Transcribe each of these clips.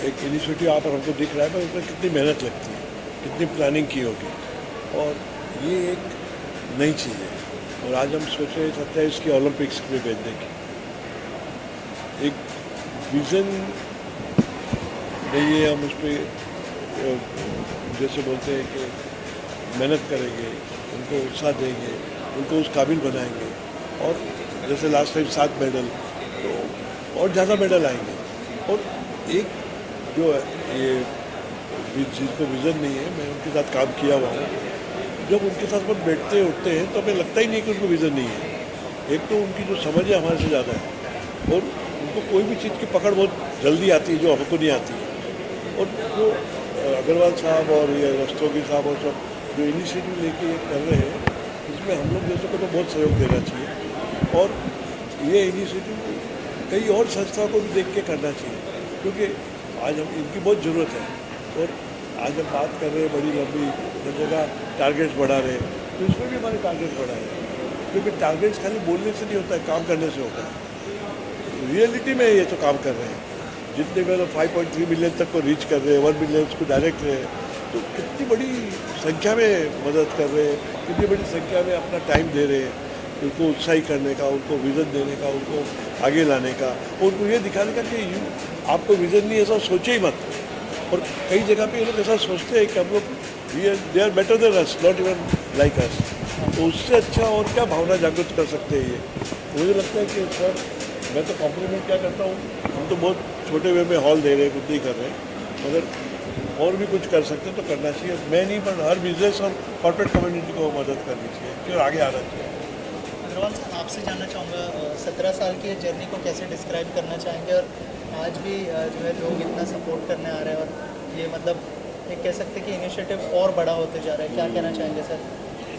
एक इनिशिएटिव यहाँ पर हमको दिख रहा है, पर उसमें कितनी मेहनत लगती है, कितनी प्लानिंग की होगी, और ये एक नई चीज़ है। और आज हम सोच रहे थे इसकी ओलंपिक्स में भेजने की। एक विज़न नहीं है, हम उस पर जैसे बोलते हैं कि मेहनत करेंगे, उनको उत्साह देंगे, उनको उस काबिल बनाएंगे, और जैसे लास्ट टाइम 7 मेडल, तो और ज़्यादा मेडल आएंगे। और एक जो ये जिसको विज़न नहीं है, मैं उनके साथ काम किया हुआ हूँ, जब उनके साथ हम बैठते उठते हैं तो हमें लगता ही नहीं कि उनको विज़न नहीं है। एक तो उनकी जो समझ है हमारे से ज़्यादा है, और उनको कोई भी चीज़ की पकड़ बहुत जल्दी आती है जो हमको नहीं आती है। और जो अग्रवाल साहब और ये रस्तोगी साहब और सब जो इनिशिएटिव लेके ये कर रहे हैं, इसमें हम लोग जैसे को तो बहुत सहयोग देना चाहिए। और ये इनिशिएटिव कई और संस्थाओं को भी देख के करना चाहिए, क्योंकि आज हम इनकी बहुत ज़रूरत है। और आज हम बात कर रहे हैं बड़ी लंबी, हर जगह टारगेट्स बढ़ा रहे हैं, तो इसमें भी हमारे टारगेट्स बढ़ाए हैं, क्योंकि टारगेट्स खाली बोलने से नहीं होता है, काम करने से होता है। रियलिटी में ये तो काम कर रहे हैं, जितने में 5.3 मिलियन तक को रीच कर रहे हैं, 1 मिलियन को डायरेक्ट रहे हैं, तो कितनी बड़ी संख्या में मदद कर रहे हैं, कितनी बड़ी संख्या में अपना टाइम दे रहे हैं, उनको उत्साहित करने का, उनको विज़न देने का, उनको आगे लाने का, और उनको ये दिखाने का कि आपको विज़न नहीं, ऐसा सोचे ही मत। और कई जगह पे ये लोग ऐसा सोचते हैं कि हम लोग they are better than us, not even like us, तो उससे अच्छा और क्या भावना जागृत कर सकते हैं ये। मुझे लगता है कि सर, मैं तो कॉम्प्लीमेंट क्या करता हूँ, हम तो बहुत छोटे वे में हॉल दे रहे हैं, कुछ नहीं कर रहे हैं, मगर और भी कुछ कर सकते हैं तो करना चाहिए। मैं नहीं, पर हर बिजनेस और कॉर्पोरेट कम्युनिटी को मदद करनी चाहिए कि आगे आना चाहिए। अग्रवाल सर, आपसे जानना चाहूँगा, 17 साल की जर्नी को कैसे डिस्क्राइब करना चाहेंगे, और आज भी जो है लोग इतना सपोर्ट करने आ रहे हैं, और ये मतलब एक कह सकते हैं कि इनिशिएटिव और बड़ा होते जा रहा है, क्या कहना चाहेंगे सर?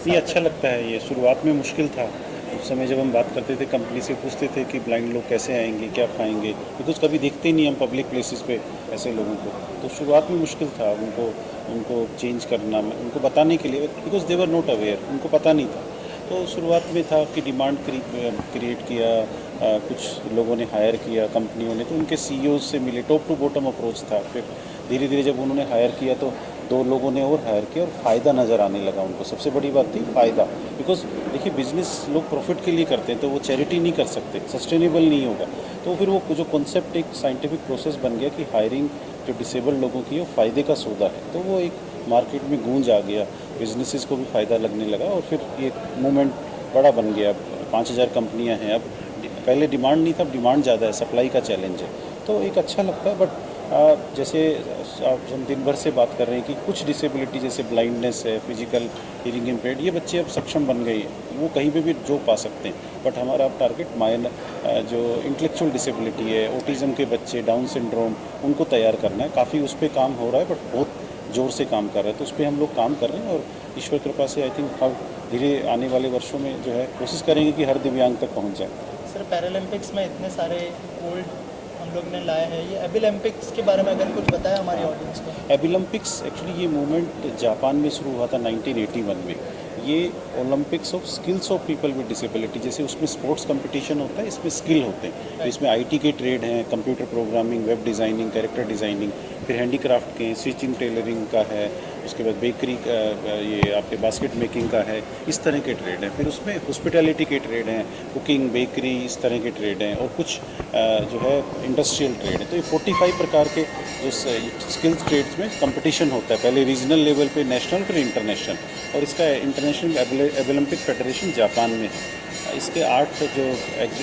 नहीं, अच्छा लगता है ये। शुरुआत में मुश्किल था, उस समय जब हम बात करते थे कंपनी से, पूछते थे कि ब्लाइंड लोग कैसे आएंगे, क्या खाएंगे, बिकॉज कभी देखते ही नहीं हम पब्लिक प्लेसेस पे ऐसे लोगों को, तो शुरुआत में मुश्किल था उनको चेंज करना, उनको बताने के लिए, because they were not aware, उनको पता नहीं था। तो शुरुआत में था कि डिमांड क्रिएट किया, कुछ लोगों ने हायर किया कंपनियों ने, तो उनके सीईओ से मिले, टॉप टू बॉटम अप्रोच था। फिर धीरे धीरे जब उन्होंने हायर किया तो 2 लोगों ने और हायर किया, और फ़ायदा नज़र आने लगा उनको। सबसे बड़ी बात थी फ़ायदा, बिकॉज देखिए बिज़नेस लोग प्रॉफिट के लिए करते हैं, तो वो चैरिटी नहीं कर सकते, सस्टेनेबल नहीं होगा। तो फिर वो जो कॉन्सेप्ट एक साइंटिफिक प्रोसेस बन गया कि हायरिंग जो डिसेबल्ड लोगों की है वो फ़ायदे का सौदा है, तो वो एक मार्केट में गूंज आ गया, बिजनेसेस को भी फ़ायदा लगने लगा, और फिर ये मूवमेंट बड़ा बन गया। 5000 कंपनियां हैं अब, पहले डिमांड नहीं था, अब डिमांड ज़्यादा है, सप्लाई का चैलेंज है, तो एक अच्छा लगता है। बट जैसे हम दिन भर से बात कर रहे हैं कि कुछ डिसेबिलिटी जैसे ब्लाइंडनेस है, फिजिकल हियरिंग इम्पेयर्ड, ये बच्चे अब सक्षम बन गए हैं, वो कहीं पे भी जॉब पा सकते हैं। बट हमारा अब टारगेट जो इंटेलेक्चुअल डिसेबिलिटी है, ऑटिज़म के बच्चे, डाउन सिंड्रोम, उनको तैयार करना है। काफ़ी उस पर काम हो रहा है, बट बहुत ज़ोर से काम कर रहा है, तो उस पर हम लोग काम कर रहे हैं, और ईश्वर कृपा से आई थिंक हम धीरे आने वाले वर्षों में जो है कोशिश करेंगे कि हर दिव्यांग तक पहुँच जाए। सर, पैरालंपिक्स में इतने सारे गोल्ड हम लोग ने लाए हैं, ये एबिलंपिक्स के बारे में अगर कुछ बताया हमारी ऑडियंस को। एबिलंपिक्स एक्चुअली ये मूवमेंट जापान में शुरू हुआ था 1981 में। ये Olympics of skills of people with disability, जैसे उसमें स्पोर्ट्स कंपटीशन होता है, इसमें स्किल होते हैं, तो इसमें आईटी के ट्रेड हैं, computer programming, web designing, character designing, फिर हैंडीक्राफ्ट के, स्टिचिंग, टेलरिंग का है, उसके बाद बेकरी का, ये आपके बास्केट मेकिंग का है, इस तरह के ट्रेड हैं। फिर उसमें हॉस्पिटैलिटी के ट्रेड हैं, कुकिंग, बेकरी, इस तरह के ट्रेड हैं, और कुछ जो है इंडस्ट्रियल ट्रेड है। तो ये 45 प्रकार के जो स्किल्स ट्रेड्स में कंपटीशन होता है, पहले रीजनल लेवल पे, नेशनल, फिर इंटरनेशनल, और इसका इंटरनेशनल एबिलंपिक फेडरेशन जापान में है। इसके 8 जो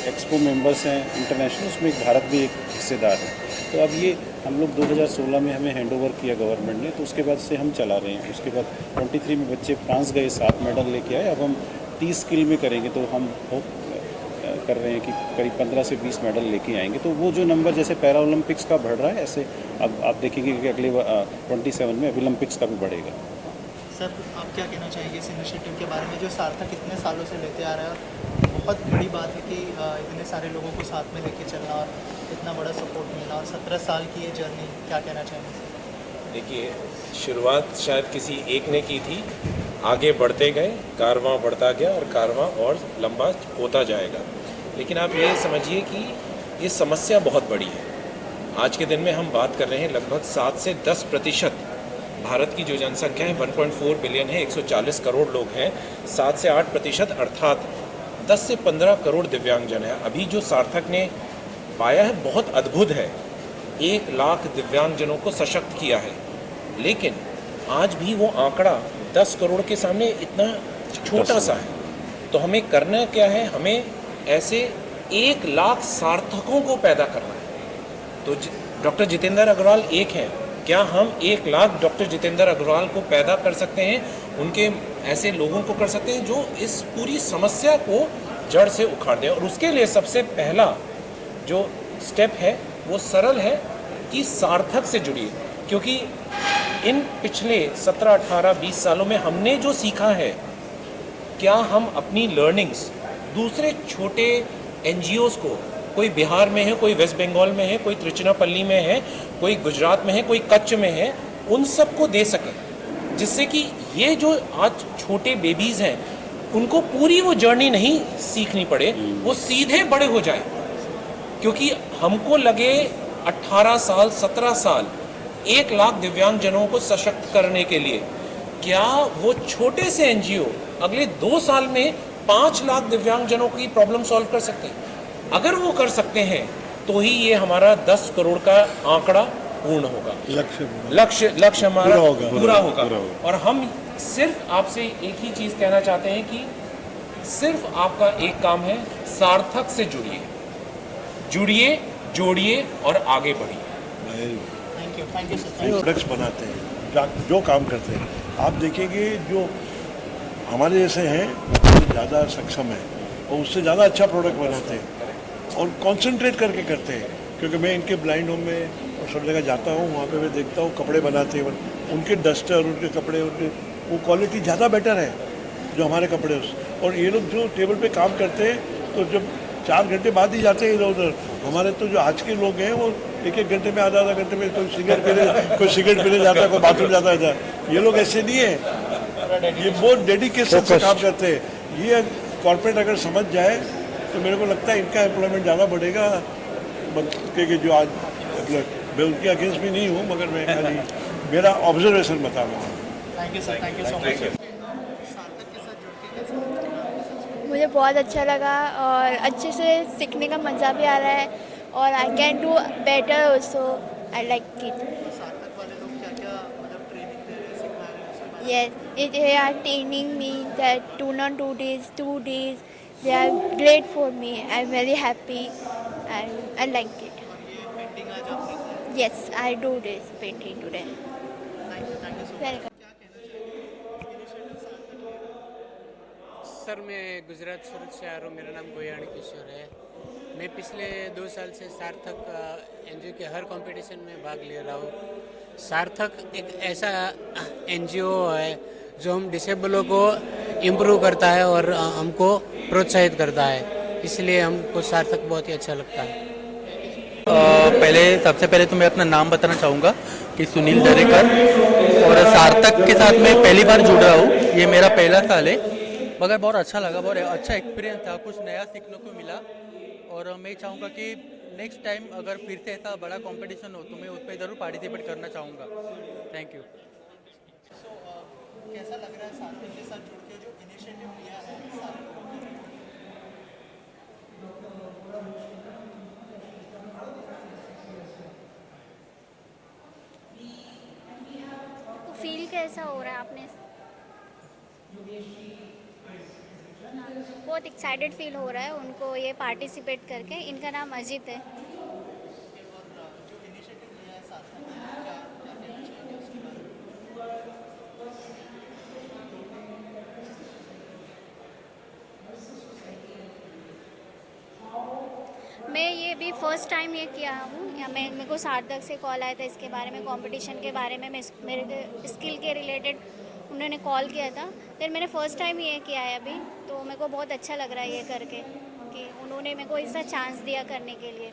एक्सपो मेंबर्स हैं इंटरनेशनल, उसमें भारत भी एक हिस्सेदार है। तो अब ये हम लोग 2016 में हमें हैंडओवर किया गवर्नमेंट ने, तो उसके बाद से हम चला रहे हैं। उसके बाद 23 में बच्चे फ्रांस गए, 7 मेडल लेके आए। अब हम 30 स्किल में करेंगे, तो हम होप कर रहे हैं कि करीब 15 से 20 मेडल लेके आएंगे। तो वो जो नंबर जैसे पैरा ओलंपिक्स का बढ़ रहा है, ऐसे अब आप देखेंगे कि अगले 27 में ओलंपिक्स का भी बढ़ेगा। सर, आप क्या कहना चाहेंगे इस इनिशिएटिव के बारे में, जो सार्थक इतने सालों से लेते आ रहा है? बहुत बड़ी बात है कि इतने सारे लोगों को साथ में लेके चलना, और इतना बड़ा सपोर्ट मिलना, और 17 साल की ये जर्नी, क्या कहना चाहेंगे सर? देखिए, शुरुआत शायद किसी एक ने की थी, आगे बढ़ते गए, कारवां बढ़ता गया, और कारवां और लंबा होता जाएगा। लेकिन आप ये समझिए कि ये समस्या बहुत बड़ी है। आज के दिन में हम बात कर रहे हैं लगभग 7 से 10% भारत की जो जनसंख्या है 1.4 बिलियन है, 140 करोड़ लोग हैं, 7 से 8% अर्थात 10 से 15 करोड़ दिव्यांगजन है। अभी जो सार्थक ने पाया है बहुत अद्भुत है, 1 लाख दिव्यांगजनों को सशक्त किया है। लेकिन आज भी वो आंकड़ा 10 करोड़ के सामने इतना छोटा सा है। तो हमें करना क्या है? हमें ऐसे 1 लाख सार्थकों को पैदा करना है। तो डॉक्टर जितेंद्र अग्रवाल एक हैं, क्या हम 1 लाख डॉक्टर जितेंद्र अग्रवाल को पैदा कर सकते हैं? उनके ऐसे लोगों को कर सकते हैं जो इस पूरी समस्या को जड़ से उखाड़ दें। और उसके लिए सबसे पहला जो स्टेप है वो सरल है कि सार्थक से जुड़िए, क्योंकि इन पिछले 17, 18, 20 सालों में हमने जो सीखा है, क्या हम अपनी लर्निंग्स दूसरे छोटे NGOs को कोई बिहार में है, कोई वेस्ट बंगाल में है, कोई त्रिचुनापल्ली में है, कोई गुजरात में है, कोई कच्छ में है, उन सबको दे सकें, जिससे कि ये जो आज छोटे बेबीज़ हैं उनको पूरी वो जर्नी नहीं सीखनी पड़े, वो सीधे बड़े हो जाए। क्योंकि हमको लगे 18 साल 17 साल 1 लाख दिव्यांगजनों को सशक्त करने के लिए, क्या वो छोटे से एनजीओ अगले 2 साल में 5 लाख दिव्यांगजनों की प्रॉब्लम सॉल्व कर सकते हैं? अगर वो कर सकते हैं तो ही ये हमारा 10 करोड़ का आंकड़ा पूर्ण होगा, लक्ष्य हमारा पूरा होगा। और हम सिर्फ आपसे एक ही चीज़ कहना चाहते हैं कि सिर्फ आपका एक काम है, सार्थक से जुड़िए, जोड़िए और आगे बढ़िए। Thank you sir. प्रोडक्ट्स बनाते हैं, जो काम करते हैं, आप देखेंगे जो हमारे जैसे हैं उससे ज़्यादा सक्षम है और उससे ज़्यादा अच्छा प्रोडक्ट बनाते हैं और कंसंट्रेट करके करते हैं। क्योंकि मैं इनके ब्लाइंड होम में और सब जगह जाता हूँ, वहाँ पे मैं देखता हूँ कपड़े बनाते हैं, उनके डस्टर, उनके कपड़े, उनके वो क्वालिटी ज़्यादा बेटर है जो हमारे कपड़े। और ये लोग जो टेबल पे काम करते हैं तो जब 4 घंटे बाद ही जाते हैं इधर उधर। हमारे तो जो आज के लोग हैं वो 1-1 घंटे में, आधा घंटे में कोई सिगरेट पीने जाता है, कोई बाथरूम जाता है। ये लोग ऐसे नहीं है, ये बहुत डेडिकेशन से काम करते हैं। ये कॉर्पोरेट अगर समझ जाए तो मेरे को लगता है इनका एम्प्लॉयमेंट ज़्यादा बढ़ेगा। क्योंकि जो आज मैं उनके अगेंस्ट भी नहीं हूँ, मगर मैं खाली मेरा ऑब्जर्वेशन बता रहा हूँ। Thank you sir, thank you so much. सार्थक के साथ जुड़ के कैसा लगा? मुझे बहुत अच्छा लगा और अच्छे से सीखने का मज़ा भी आ रहा है और I can do better also. I like it. सार्थक वाले लोग क्या क्या मतलब ट्रेनिंग दे रहे हैं, सिखा रहे हैं उसके बारे में? Yes, they are training me that do not do this, 2 days. They are great for me. I'm very happy and I like it. और ये पेंटिंग आज आपने की? Yes, I do this painting today. Thank you so much. Welcome. क्या कहना चाहेंगे initiative सार्थक ले रहा है? सर मैं गुजरात सूरत से आ रहा हूँ, मेरा नाम गोयाणी किशोर है। मैं पिछले 2 साल से सार्थक एनजीओ के हर कंपटीशन में भाग ले रहा हूँ। सार्थक एक ऐसा एनजीओ है जो हम डिसेबलों को इम्प्रूव करता है और हमको प्रोत्साहित करता है, इसलिए हमको सार्थक बहुत ही अच्छा लगता है। सबसे पहले तो मैं अपना नाम बताना चाहूँगा कि सुनील दरेकर, और सार्थक के साथ मैं पहली बार जुड़ रहा हूँ। ये मेरा पहला साल है, मगर बहुत अच्छा लगा, बहुत अच्छा एक्सपीरियंस था, कुछ नया सीखने को मिला। और मैं चाहूँगा कि नेक्स्ट टाइम अगर फिर से ऐसा बड़ा कंपटीशन हो तो मैं उस पर ज़रूर पार्टिसिपेट करना चाहूँगा। Thank you. कैसा लग रहा है सार्थक के साथ जुड़ के जो इनिशिएटिव लिया है सारे लोगों ने? फील कैसा हो रहा है आपने? बहुत एक्साइटेड फील हो रहा है उनको ये पार्टिसिपेट करके। इनका नाम अजित है। जो इनिशिएटिव लिया है सार्थक ने, क्या क्या कहना चाहेंगे उसके बारे में? मैं ये भी फर्स्ट टाइम ये किया हूँ, या मेरे को सार्थक से कॉल आया था इसके बारे में, कंपटीशन के बारे में, मेरे स्किल के रिलेटेड उन्होंने कॉल किया था। फिर मैंने फ़र्स्ट टाइम ये किया है अभी, तो मेरे को बहुत अच्छा लग रहा है ये करके कि उन्होंने मेरे को ऐसा चांस दिया करने के लिए।